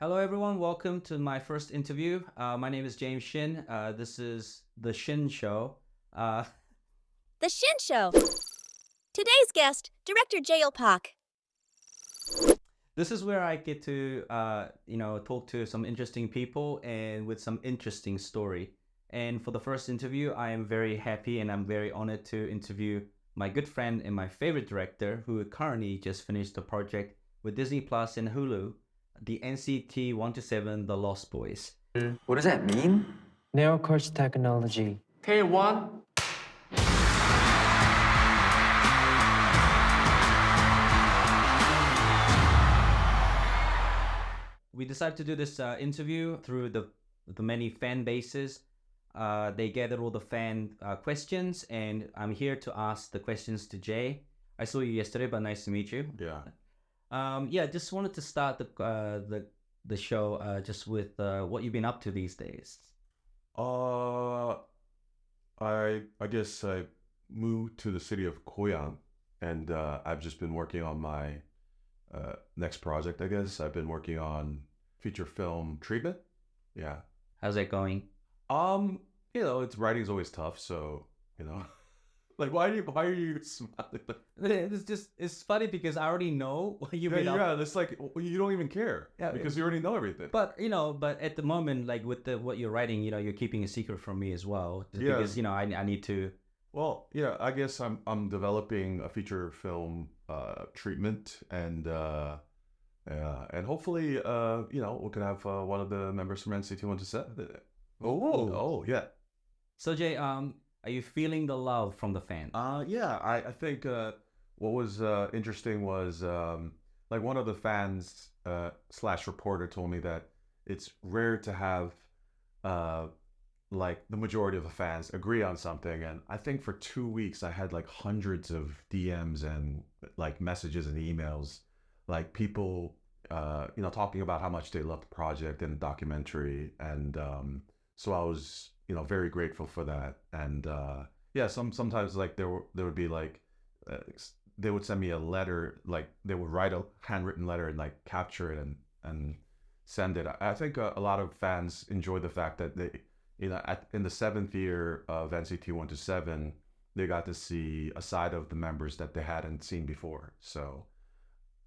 Hello, everyone. Welcome to my first interview. My name is James Shin. This is the Shin Show. Uh, The Shin Show. Today's guest, Director Jayil Park. this is where I get to, talk to some interesting people and with some interesting story. And for the first interview, I am very happy and I'm very honored to interview my good friend and my favorite director, who currently just finished a project with Disney Plus and Hulu, the NCT 127, The Lost Boys. What does that mean? Neocourse technology. K1? We decided to do this interview through the many fan bases. They gathered all the fan questions, and I'm here to ask the questions to Jay. I saw you yesterday, but nice to meet you. Yeah. Just wanted to start the show just with what you've been up to these days. I guess I moved to the city of Goyang, and I've just been working on my next project. I guess I've been working on feature film treatment. Yeah. How's that going? It's writing's always tough, so like why are you smiling? It's funny because I already know what you've been up. Yeah, it's like you don't even care because you already know everything. But at the moment, like with what you're writing, you're keeping a secret from me as well. Yeah. Because I need to. Well, yeah, I guess I'm developing a feature film treatment, and hopefully we can have one of the members from NCT 127. Oh yeah. So Jay, are you feeling the love from the fans? Yeah, I think what was interesting was like one of the fans slash reporter told me that it's rare to have like the majority of the fans agree on something, and I think for 2 weeks I had like hundreds of DMs and like messages and emails, like people talking about how much they loved the project and the documentary, and so I was very grateful for that. And yeah, sometimes like there would be like they would send me a letter, like they would write a handwritten letter and like capture it and send it. I think a lot of fans enjoy the fact that they in the 7th year of NCT 127, they got to see a side of the members that they hadn't seen before. So,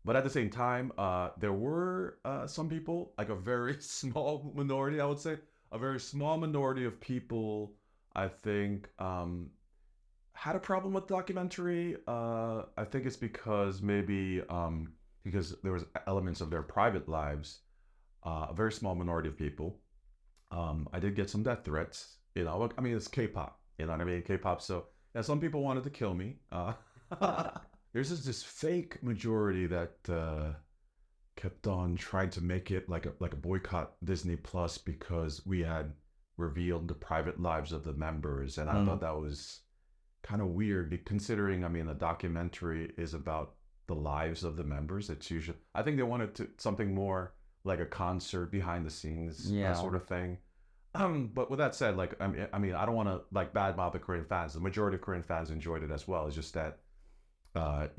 but at the same time, there were some people, like a very small minority, I would say, a very small minority of people, I think, had a problem with the documentary. I think it's because maybe because there was elements of their private lives, a very small minority of people. I did get some death threats. I mean, it's K-pop. You know what I mean? K-pop. So yeah, some people wanted to kill me. There's this fake majority that kept on trying to make it like a boycott Disney Plus because we had revealed the private lives of the members, and I thought that was kind of weird, considering, I mean, the documentary is about the lives of the members. It's usually, I think they wanted something more like a concert behind the scenes, sort of thing. But with that said, like I mean, I don't want to like badmouth the Korean fans. The majority of Korean fans enjoyed it as well. It's just that, so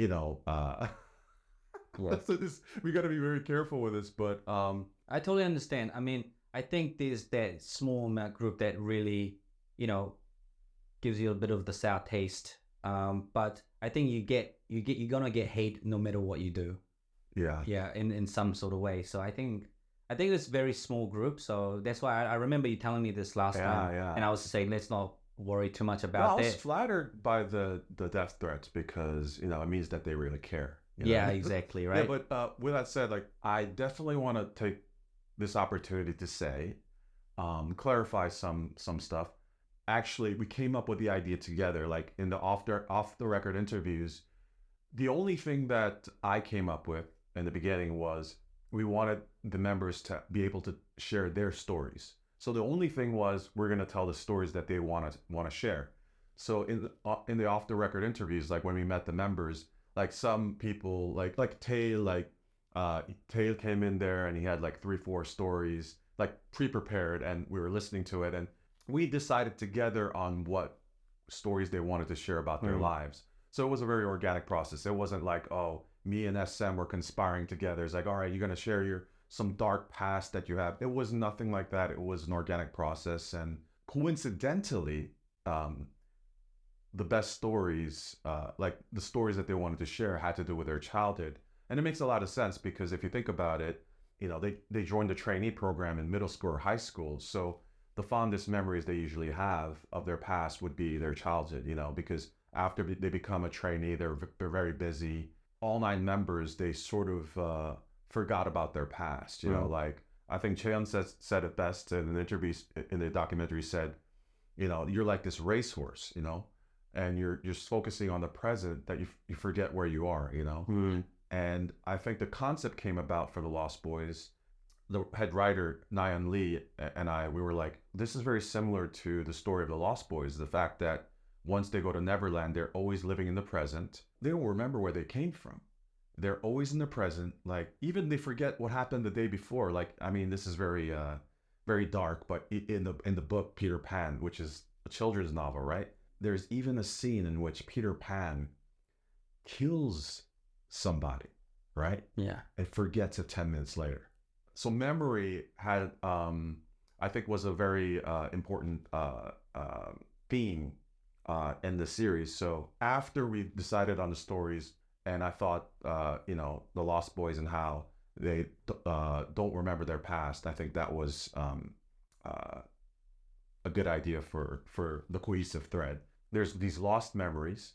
we got to be very careful with this. But I totally understand. I mean, I think there's that small amount group that really, gives you a bit of the sour taste. But I think you're gonna get hate no matter what you do. Yeah, in some sort of way. So I think it's a very small group. So that's why I remember you telling me this last time. Yeah. And I was saying, let's not worry too much about that. I was flattered by the death threats because it means that they really care. Yeah, exactly, right. Yeah, but with that said, like I definitely want to take this opportunity to say, clarify some stuff. Actually, we came up with the idea together, like in the off the record interviews. The only thing that I came up with in the beginning was we wanted the members to be able to share their stories. So the only thing was we're going to tell the stories that they want to share. So in the off the record interviews, like when we met the members, like some people like Tae, Tae came in there and he had like 3-4 stories like pre-prepared, and we were listening to it, and we decided together on what stories they wanted to share about their lives. So it was a very organic process. It wasn't like, oh, me and SM were conspiring together. It's like, all right, you're going to share some dark past that you have. It was nothing like that. It was an organic process. And coincidentally, the best stories, like the stories that they wanted to share, had to do with their childhood. And it makes a lot of sense because if you think about it, you know, they joined the trainee program in middle school or high school. So the fondest memories they usually have of their past would be their childhood, you know, because after they become a trainee, they're very busy. All 9 members, they sort of forgot about their past, you know, like I think Cheon said it best in an interview in the documentary, said, you know, you're like this racehorse, you know, and you're just focusing on the present that you forget where you are, you know. And I think the concept came about for the Lost Boys. The head writer, Nyan Lee, and we were like, this is very similar to the story of the Lost Boys. The fact that once they go to Neverland, they're always living in the present. They don't remember where they came from. They're always in the present. Like, even they forget what happened the day before. Like, I mean, this is very, very dark, but in the book, Peter Pan, which is a children's novel, right? There's even a scene in which Peter Pan kills somebody, right? Yeah. And forgets it 10 minutes later. So memory had, I think, was a very important theme in the series. So after we decided on the stories, and I thought, you know, the Lost Boys and how they don't remember their past, I think that was a good idea for the cohesive thread. There's these lost memories,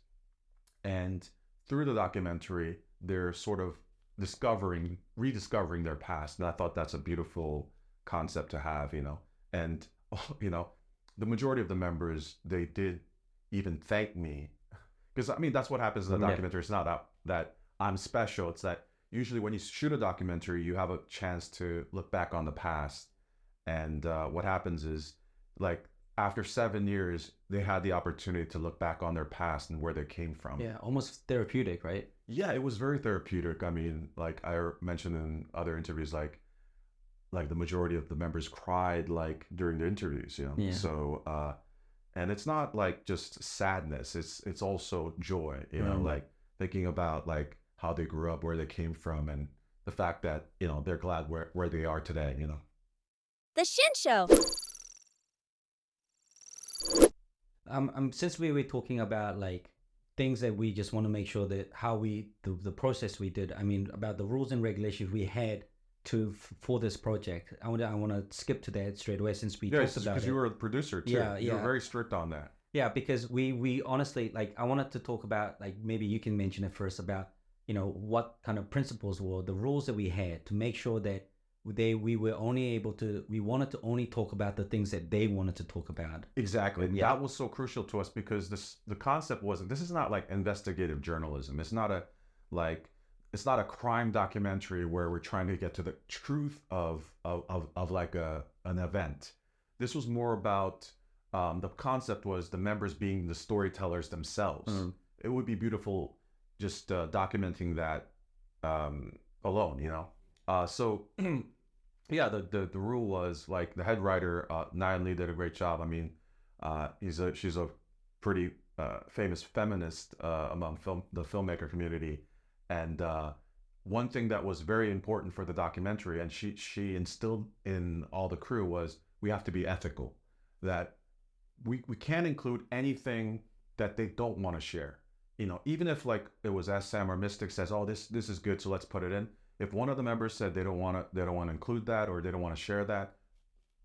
and through the documentary, they're sort of rediscovering their past. And I thought that's a beautiful concept to have, you know. And, you know, the majority of the members, they did even thank me. Because, I mean, that's what happens in the documentary. It's not that I'm special. It's that usually when you shoot a documentary, you have a chance to look back on the past. And what happens is, like, after 7 years, they had the opportunity to look back on their past and where they came from. Yeah, almost therapeutic, right? Yeah, it was very therapeutic. I mean, like I mentioned in other interviews, like the majority of the members cried like during the interviews, you know. Yeah. So and it's not like just sadness, it's also joy, you know, like thinking about like how they grew up, where they came from, and the fact that, you know, they're glad where they are today, you know. The Shin Show. Since we were talking about like things that we just want to make sure that how the process we did, I mean, about the rules and regulations we had for this project, I want to skip to that straight away, since we talked about it. Because you were a producer too. You were very strict on that. Yeah, because we honestly, like, I wanted to talk about, like, maybe you can mention it first about, you know, what kind of principles were the rules that we had to make sure that we wanted to only talk about the things that they wanted to talk about. Exactly. That was so crucial to us, because the concept wasn't, this is not like investigative journalism. It's not a crime documentary where we're trying to get to the truth of like an event. This was more about, the concept was the members being the storytellers themselves. It would be beautiful just documenting that alone, you know. So yeah, the rule was, like, the head writer, Nyan Lee, did a great job. I mean, she's a pretty famous feminist among the filmmaker community. And one thing that was very important for the documentary, and she instilled in all the crew, was we have to be ethical. That we can't include anything that they don't want to share. You know, even if, like, it was SM or Mystic says, oh, this is good, so let's put it in. If one of the members said they don't want to include that, or they don't want to share that,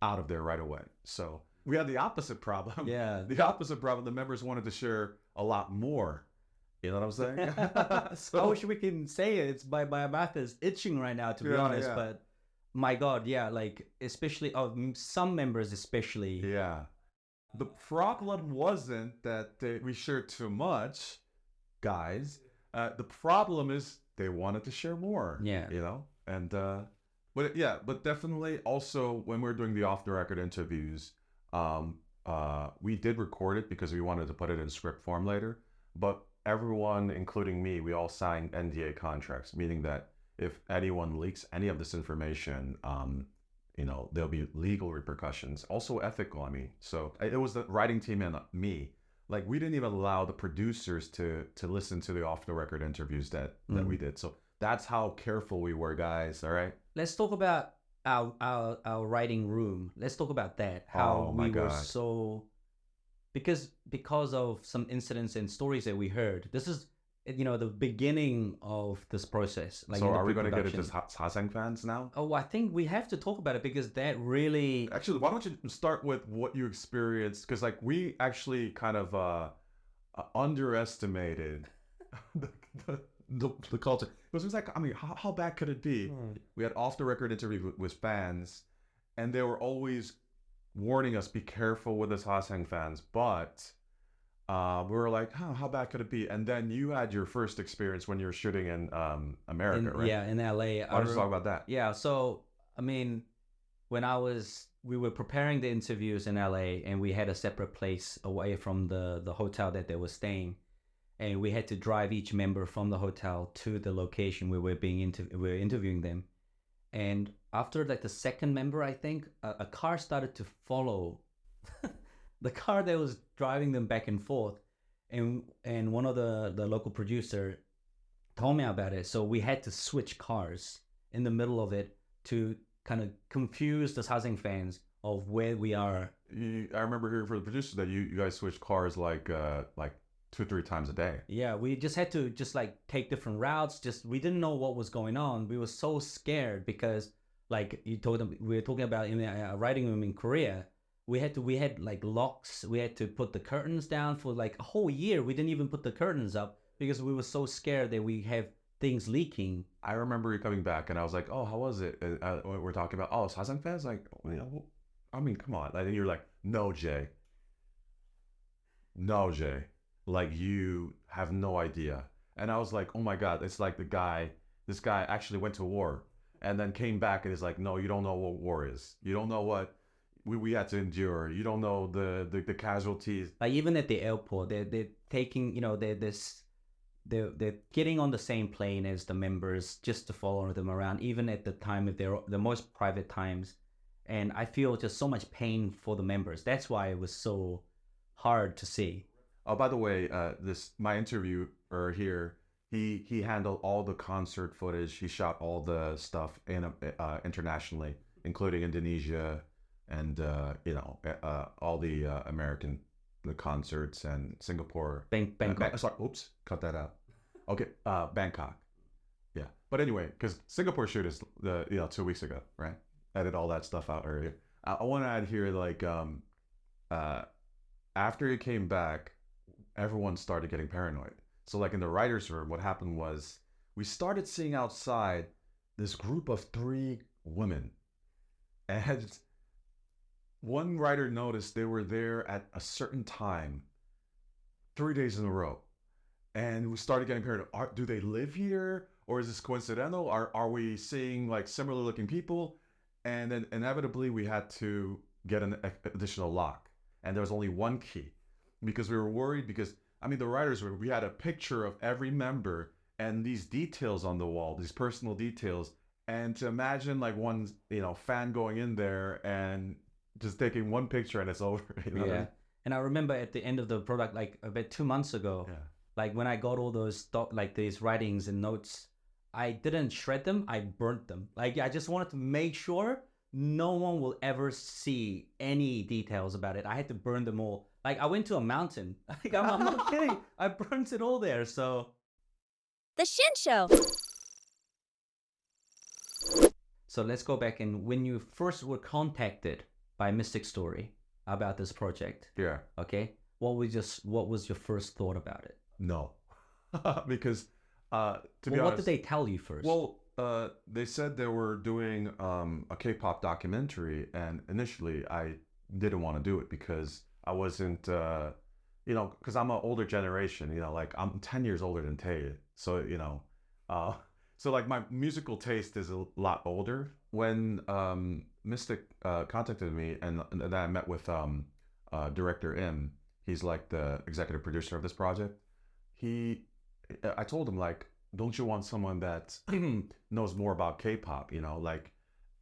out of there right away. So we had the opposite problem. Yeah. The opposite problem. The members wanted to share a lot more. You know what I'm saying? So I wish we can say it. It's my mouth is itching right now, to be honest. Yeah. But my God, yeah, like, especially of some members, especially. Yeah. The problem wasn't that we shared too much, guys. The problem is they wanted to share more. Yeah. You know? And but definitely also when we're doing the off the record interviews, we did record it because we wanted to put it in script form later. But everyone, including me, we all signed NDA contracts, meaning that if anyone leaks any of this information, you know, there'll be legal repercussions, also ethical. I mean, so it was the writing team and me. Like, we didn't even allow the producers to listen to the off the record interviews that we did. So that's how careful we were, guys. All right. let's talk about our writing room. Let's talk about that. How Oh my we were God. so because of some incidents and stories that we heard. This is the beginning of this process. Like So in the are we going to get into pre-production. sasaeng fans now? Oh, I think we have to talk about it because that really. Actually, why don't you start with what you experienced? Because like we actually kind of underestimated the, the culture. Because it was like, I mean, how bad could it be? We had off the record interview with fans, and they were always warning us, be careful with the sasaeng fans. But we were like, how bad could it be? And then you had your first experience when you were shooting in America, right? Yeah, in LA. Why don't you talk about that? Yeah, so I mean, when we were preparing the interviews in LA, and we had a separate place away from the hotel that they were staying, and we had to drive each member from the hotel to the location where we were interviewing them. And after like the second member, I think a car started to follow the car that was driving them back and forth, and one of the local producer told me about it. So we had to switch cars in the middle of it to kind of confuse the sasaeng fans of where we are. I remember hearing from the producers that you guys switched cars like 2-3 times a day. Yeah, we just had to like take different routes. Just we didn't know what was going on. We were so scared because like you told them we were talking about in a writing room in Korea. We had like locks. We had to put the curtains down for like a whole year. We didn't even put the curtains up because we were so scared that we have things leaking. I remember you coming back, and I was like, "Oh, how was it?" We're talking about, "Oh, sasaeng fans." Like, I mean, come on. And you're like, "No, Jay. No, Jay. Like, you have no idea." And I was like, "Oh my God, it's like this guy actually went to war and then came back and is like, no, you don't know what war is. You don't know what we had to endure. You don't know the casualties." Like even at the airport, they're taking they're getting on the same plane as the members just to follow them around, even at the time of the most private times. And I feel just so much pain for the members. That's why it was so hard to see. Oh, by the way, my interviewer here, he handled all the concert footage. He shot all the stuff internationally, including Indonesia and all the American concerts and Singapore. Bangkok. Sorry, oops, cut that out. Okay, Bangkok. Yeah, but anyway, because Singapore shoot is 2 weeks ago, right? Edit all that stuff out earlier. I want to add here like after he came back, everyone started getting paranoid. So like in the writers' room, what happened was we started seeing outside this group of 3 women, and one writer noticed they were there at a certain time 3 days in a row, and we started getting paranoid. Do they live here, or is this coincidental? Are we seeing like similar looking people? And then inevitably we had to get an additional lock, and there was only one key because we were worried because I mean the writers were, we had a picture of every member and these details on the wall, these personal details, and to imagine like one fan going in there and just taking one picture and it's over. Yeah. And I remember at the end of the product, like about 2 months ago, like when I got all those these writings and notes, I didn't shred them, I burnt them. Like I just wanted to make sure no one will ever see any details about it. I had to burn them all. Like I went to a mountain. Like I'm not kidding. I burnt it all there. So The Shin Show. So let's go back, and when you first were contacted by Mystic Story about this project, Yeah. okay, what was your first thought about it? No. Because to be What honest, did they tell you first? well, they said they were doing a K-pop documentary, and initially I didn't want to do it because I wasn't, because I'm an older generation, like I'm 10 years older than Tay, so so like my musical taste is a lot older. When Mystic contacted me, and then I met with director Im, he's like the executive producer of this project. I told him like, don't you want someone that knows more about K-pop,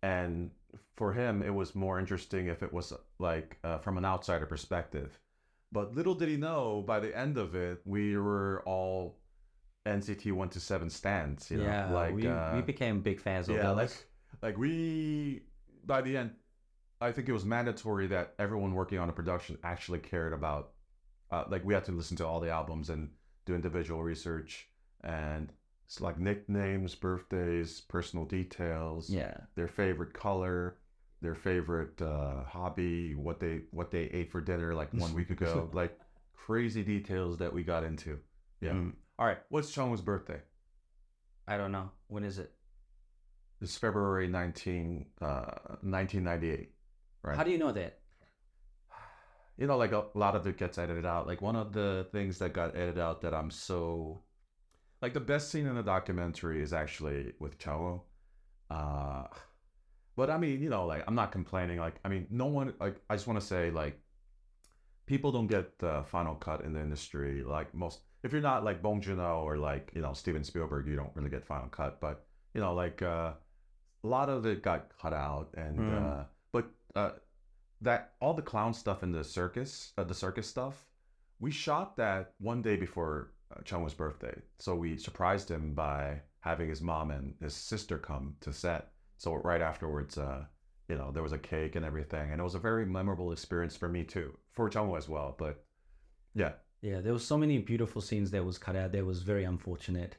and for him, it was more interesting if it was like from an outsider perspective. But little did he know, by the end of it, we were all NCT 127 stands. we became big fans of yeah, those. Like by the end, I think it was mandatory that everyone working on a production actually cared about, like we had to listen to all the albums and do individual research, and it's like nicknames, birthdays, personal details, Yeah. their favorite color, their favorite hobby, what they ate for dinner like 1 week ago, like crazy details that we got into. Yeah. All right. What's Chungwoo's birthday? I don't know. When is it? It's February 1998. Right. How do you know that? You know, like a lot of it gets edited out. Like one of the things that got edited out that I'm so like the best scene in the documentary is actually with Chungwoo. But I mean, you know, like I'm not complaining. Like I mean, no one like I just want to say like people don't get the final cut in the industry. Like most, if you're not like Bong Joon-ho or like you know Steven Spielberg, you don't really get final cut. But you know, like a lot of it got cut out, and that all the clown stuff in the circus stuff, we shot that one day before Chungwoo's birthday. So we surprised him by having his mom and his sister come to set. So right afterwards, you know, there was a cake and everything, and it was a very memorable experience for me too, for Chungwoo as well. But yeah, there was so many beautiful scenes that was cut out. That was very unfortunate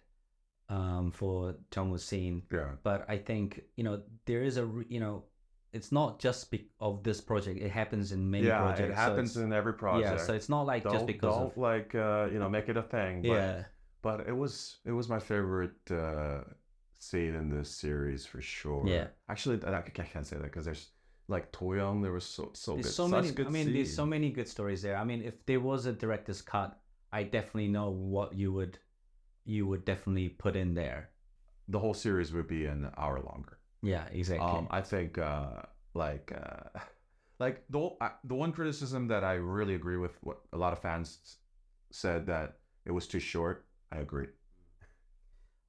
for Chungwoo's scene. Yeah. But I think you know there is it's not just of this project. It happens in many projects. Yeah, it happens in every project. Yeah, so it's not like just because don't like you know make it a thing. But, yeah. But it was my favorite scene in this series for sure. Yeah. Actually, I can't say that because there's like Toyoung. There was so There's good. so Such many. good I mean, scenes. there's so many good stories there. I mean, if there was a director's cut, I definitely know what you would definitely put in there. The whole series would be an hour longer. Yeah, exactly. I think like the one criticism that I really agree with, what a lot of fans said, that it was too short. I agree.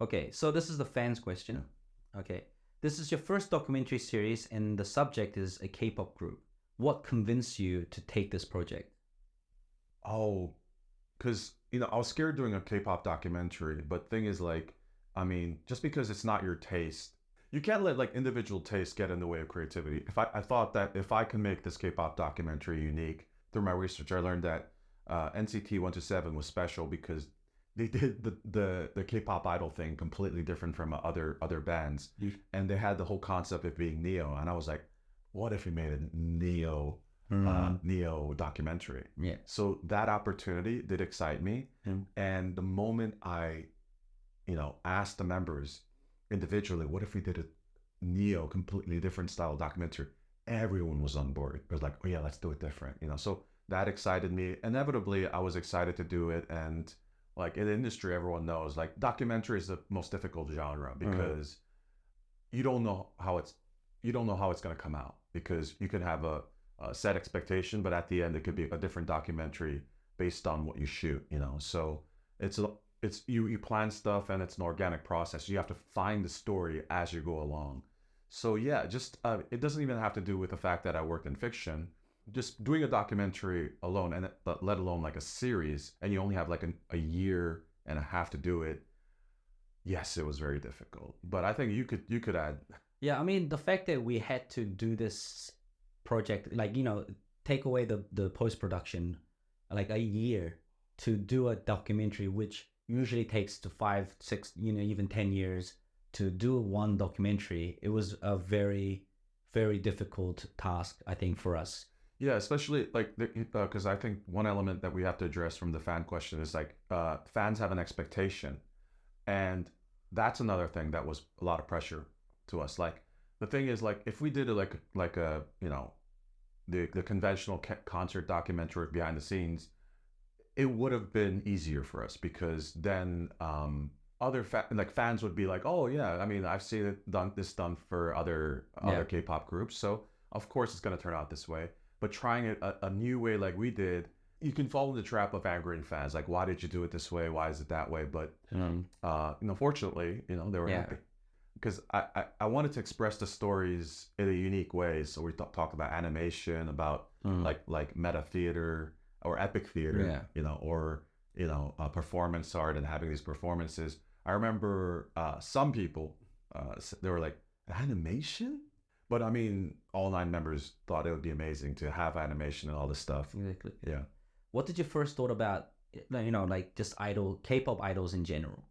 Okay, so this is the fans question. Okay, this is your first documentary series, and the subject is a K-pop group. What convinced you to take this project? Oh, because you know I was scared doing a K-pop documentary, but thing is like, I mean, just because it's not your taste, you can't let like individual taste get in the way of creativity. I thought that if I can make this K-pop documentary unique, through my research, I learned that NCT 127 was special because they did the K-pop idol thing completely different from other bands, and they had the whole concept of being Neo, and I was like, what if we made a Neo documentary? Yeah. So that opportunity did excite me, and the moment I, you know, asked the members individually, what if we did a Neo completely different style documentary? Everyone was on board. It was like, oh yeah, let's do it different, you know. So that excited me. Inevitably, I was excited to do it, and like in the industry, everyone knows like documentary is the most difficult genre because you don't know how it's going to come out, because you can have a set expectation, but at the end it could be a different documentary based on what you shoot, you know. So it's you plan stuff, and it's an organic process. You have to find the story as you go along. So yeah, just it doesn't even have to do with the fact that I worked in fiction. Just doing a documentary alone, and let alone like a series, and you only have like a year and a half to do it. Yes, it was very difficult, but I think you could add. Yeah, I mean, the fact that we had to do this project, like, you know, take away the post-production, like a year to do a documentary, which usually takes to 5, 6, you know, even 10 years to do one documentary. It was a very, very difficult task, I think, for us. Yeah, especially like because I think one element that we have to address from the fan question is like fans have an expectation, and that's another thing that was a lot of pressure to us. Like the thing is, like if we did it like a you know the conventional concert documentary behind the scenes, it would have been easier for us, because then other fans would be like, oh yeah, I mean I've seen it done for other K-pop groups, so of course it's going to turn out this way. But trying it a new way like we did, you can fall in the trap of angering fans. Like, why did you do it this way? Why is it that way? But you know, fortunately, you know, they were happy, because I wanted to express the stories in a unique way. So we talked about animation, about like meta theater or epic theater, you know, or you know, performance art and having these performances. I remember some people they were like, Animation? But I mean, all 9 members thought it would be amazing to have animation and all this stuff. Exactly. Yeah. What did you first thought about, like just K-pop idols in general?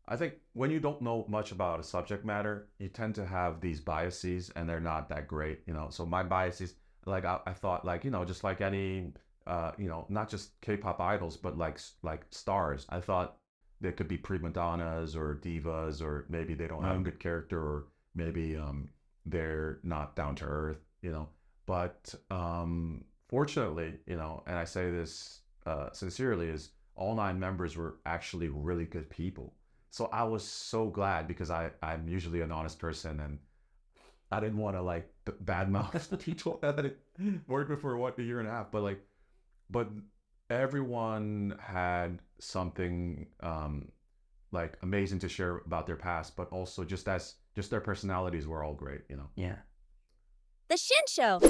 I think when you don't know much about a subject matter, you tend to have these biases and they're not that great, So my biases, like I thought like, just like any, not just K-pop idols, but like stars. I thought they could be prima donnas or divas, or maybe they don't have a good character, or maybe they're not down to earth. But fortunately, and I say this sincerely, is all 9 members were actually really good people. So I was so glad, because I'm usually an honest person, and I didn't want to like badmouth the people that I worked with for a year and a half. But everyone had something like amazing to share about their past, but also just their personalities were all great. The Shin Show.